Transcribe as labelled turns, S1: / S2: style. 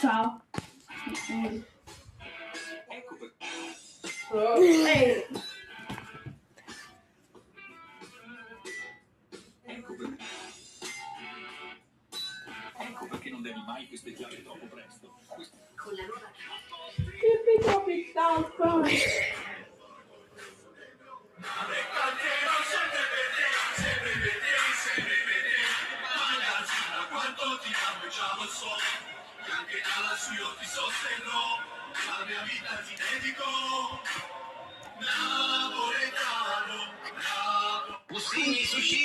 S1: Ciao.
S2: Ehi.
S3: Ecco perché non devi mai festeggiare troppo presto.
S2: Con la nuova
S3: Quanto ti amo, già lo so, e anche adesso io ti sosterrò, la mia vita ti dedico, napoletano, napoletano.